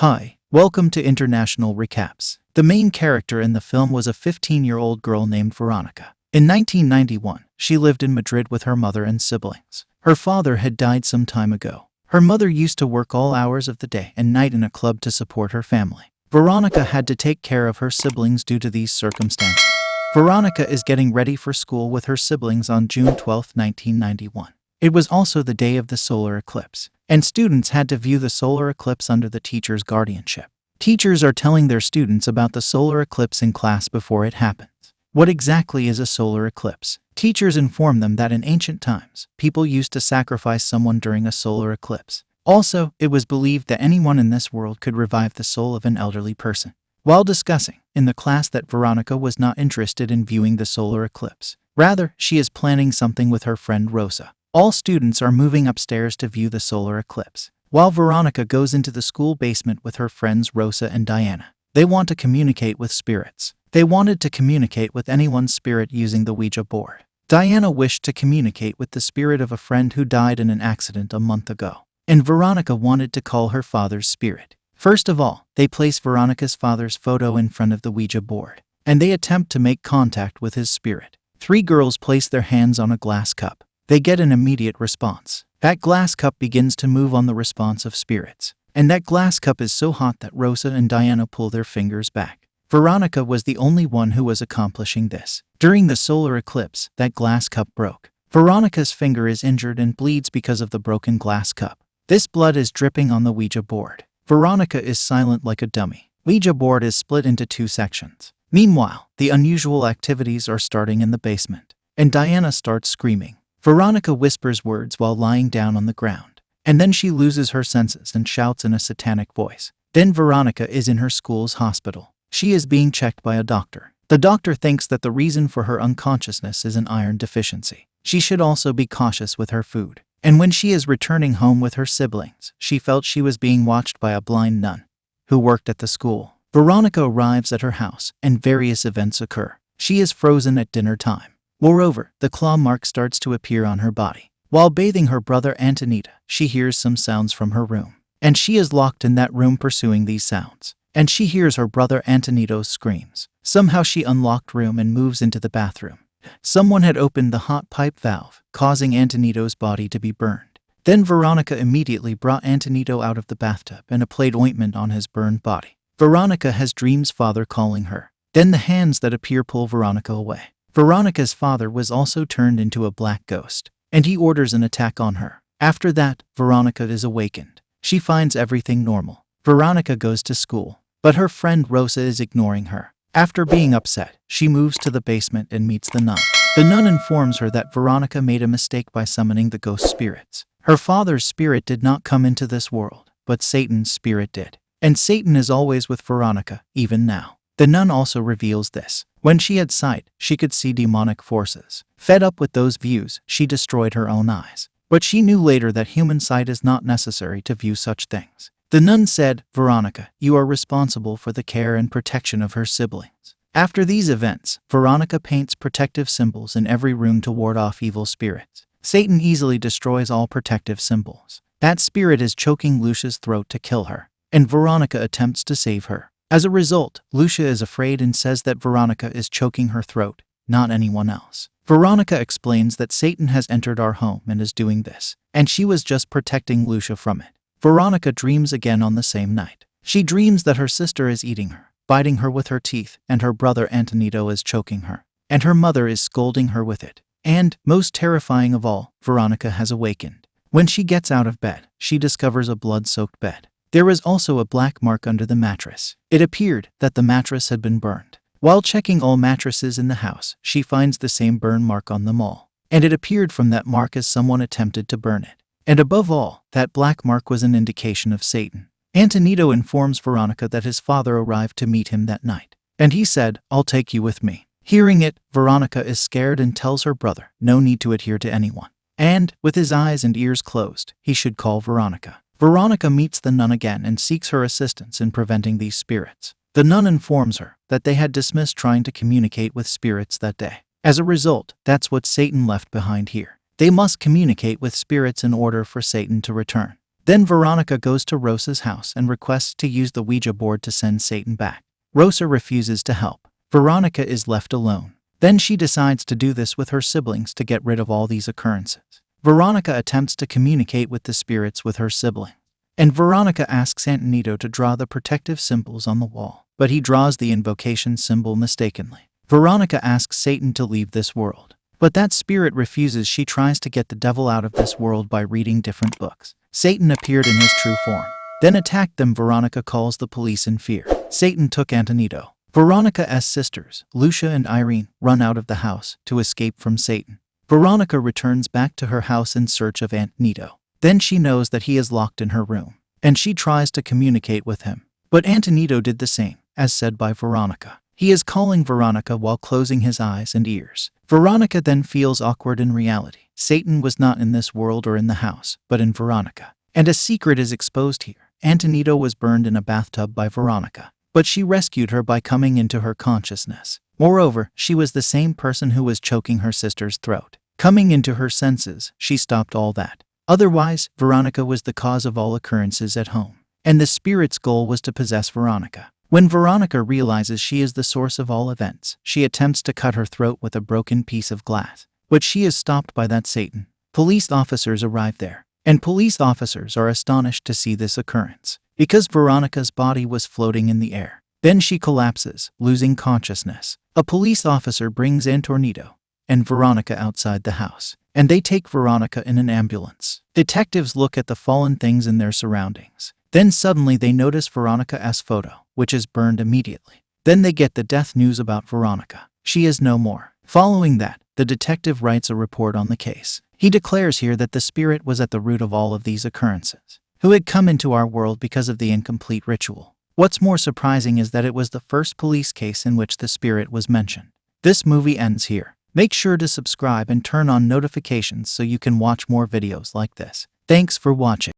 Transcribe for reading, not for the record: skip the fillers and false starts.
Hi, welcome to International Recaps. The main character in the film was a 15-year-old girl named Veronica. In 1991, she lived in Madrid with her mother and siblings. Her father had died some time ago. Her mother used to work all hours of the day and night in a club to support her family. Veronica had to take care of her siblings due to these circumstances. Veronica is getting ready for school with her siblings on June 12, 1991. It was also the day of the solar eclipse, and students had to view the solar eclipse under the teacher's guardianship. Teachers are telling their students about the solar eclipse in class before it happens. What exactly is a solar eclipse? Teachers inform them that in ancient times, people used to sacrifice someone during a solar eclipse. Also, it was believed that anyone in this world could revive the soul of an elderly person. While discussing in the class that Veronica was not interested in viewing the solar eclipse. Rather, she is planning something with her friend Rosa. All students are moving upstairs to view the solar eclipse, while Veronica goes into the school basement with her friends Rosa and Diana. They want to communicate with spirits. They wanted to communicate with anyone's spirit using the Ouija board. Diana wished to communicate with the spirit of a friend who died in an accident a month ago, and Veronica wanted to call her father's spirit. First of all, they place Veronica's father's photo in front of the Ouija board, and they attempt to make contact with his spirit. 3 girls place their hands on a glass cup. They get an immediate response. That glass cup begins to move on the response of spirits. And that glass cup is so hot that Rosa and Diana pull their fingers back. Veronica was the only one who was accomplishing this. During the solar eclipse, that glass cup broke. Veronica's finger is injured and bleeds because of the broken glass cup. This blood is dripping on the Ouija board. Veronica is silent like a dummy. Ouija board is split into 2 sections. Meanwhile, the unusual activities are starting in the basement, and Diana starts screaming. Veronica whispers words while lying down on the ground, and then she loses her senses and shouts in a satanic voice. Then Veronica is in her school's hospital. She is being checked by a doctor. The doctor thinks that the reason for her unconsciousness is an iron deficiency. She should also be cautious with her food. And when she is returning home with her siblings, she felt she was being watched by a blind nun who worked at the school. Veronica arrives at her house, and various events occur. She is frozen at dinner time. Moreover, the claw mark starts to appear on her body. While bathing her brother Antonita, she hears some sounds from her room, and she is locked in that room pursuing these sounds. And she hears her brother Antonito's screams. Somehow she unlocked room and moves into the bathroom. Someone had opened the hot pipe valve, causing Antonito's body to be burned. Then Veronica immediately brought Antonito out of the bathtub and applied ointment on his burned body. Veronica has dreams father calling her. Then the hands that appear pull Veronica away. Veronica's father was also turned into a black ghost, and he orders an attack on her. After that, Veronica is awakened. She finds everything normal. Veronica goes to school, but her friend Rosa is ignoring her. After being upset, she moves to the basement and meets the nun. The nun informs her that Veronica made a mistake by summoning the ghost spirits. Her father's spirit did not come into this world, but Satan's spirit did. And Satan is always with Veronica, even now. The nun also reveals this. When she had sight, she could see demonic forces. Fed up with those views, she destroyed her own eyes. But she knew later that human sight is not necessary to view such things. The nun said, "Veronica, you are responsible for the care and protection of her siblings." After these events, Veronica paints protective symbols in every room to ward off evil spirits. Satan easily destroys all protective symbols. That spirit is choking Lucia's throat to kill her, and Veronica attempts to save her. As a result, Lucia is afraid and says that Veronica is choking her throat, not anyone else. Veronica explains that Satan has entered our home and is doing this, and she was just protecting Lucia from it. Veronica dreams again on the same night. She dreams that her sister is eating her, biting her with her teeth, and her brother Antonito is choking her, and her mother is scolding her with it. And, most terrifying of all, Veronica has awakened. When she gets out of bed, she discovers a blood-soaked bed. There is also a black mark under the mattress. It appeared that the mattress had been burned. While checking all mattresses in the house, she finds the same burn mark on them all. And it appeared from that mark as someone attempted to burn it. And above all, that black mark was an indication of Satan. Antonito informs Veronica that his father arrived to meet him that night. And he said, "I'll take you with me." Hearing it, Veronica is scared and tells her brother, no need to adhere to anyone. And, with his eyes and ears closed, he should call Veronica. Veronica meets the nun again and seeks her assistance in preventing these spirits. The nun informs her that they had dismissed trying to communicate with spirits that day. As a result, that's what Satan left behind here. They must communicate with spirits in order for Satan to return. Then Veronica goes to Rosa's house and requests to use the Ouija board to send Satan back. Rosa refuses to help. Veronica is left alone. Then she decides to do this with her siblings to get rid of all these occurrences. Veronica attempts to communicate with the spirits with her sibling. And Veronica asks Antonito to draw the protective symbols on the wall, but he draws the invocation symbol mistakenly. Veronica asks Satan to leave this world, but that spirit refuses. She tries to get the devil out of this world by reading different books. Satan appeared in his true form, then attacked them. Veronica calls the police in fear. Satan took Antonito. Veronica's sisters, Lucia and Irene, run out of the house to escape from Satan. Veronica returns back to her house in search of Antonito. Then she knows that he is locked in her room, and she tries to communicate with him. But Antonito did the same, as said by Veronica. He is calling Veronica while closing his eyes and ears. Veronica then feels awkward in reality. Satan was not in this world or in the house, but in Veronica. And a secret is exposed here. Antonito was burned in a bathtub by Veronica, but she rescued her by coming into her consciousness. Moreover, she was the same person who was choking her sister's throat. Coming into her senses, she stopped all that. Otherwise, Veronica was the cause of all occurrences at home, and the spirit's goal was to possess Veronica. When Veronica realizes she is the source of all events, she attempts to cut her throat with a broken piece of glass, but she is stopped by that Satan. Police officers arrive there, and police officers are astonished to see this occurrence, because Veronica's body was floating in the air. Then she collapses, losing consciousness. A police officer brings Antonito and Veronica outside the house, and they take Veronica in an ambulance. Detectives look at the fallen things in their surroundings. Then suddenly they notice Veronica's photo, which is burned immediately. Then they get the death news about Veronica. She is no more. Following that, the detective writes a report on the case. He declares here that the spirit was at the root of all of these occurrences, who had come into our world because of the incomplete ritual. What's more surprising is that it was the first police case in which the spirit was mentioned. This movie ends here. Make sure to subscribe and turn on notifications so you can watch more videos like this. Thanks for watching.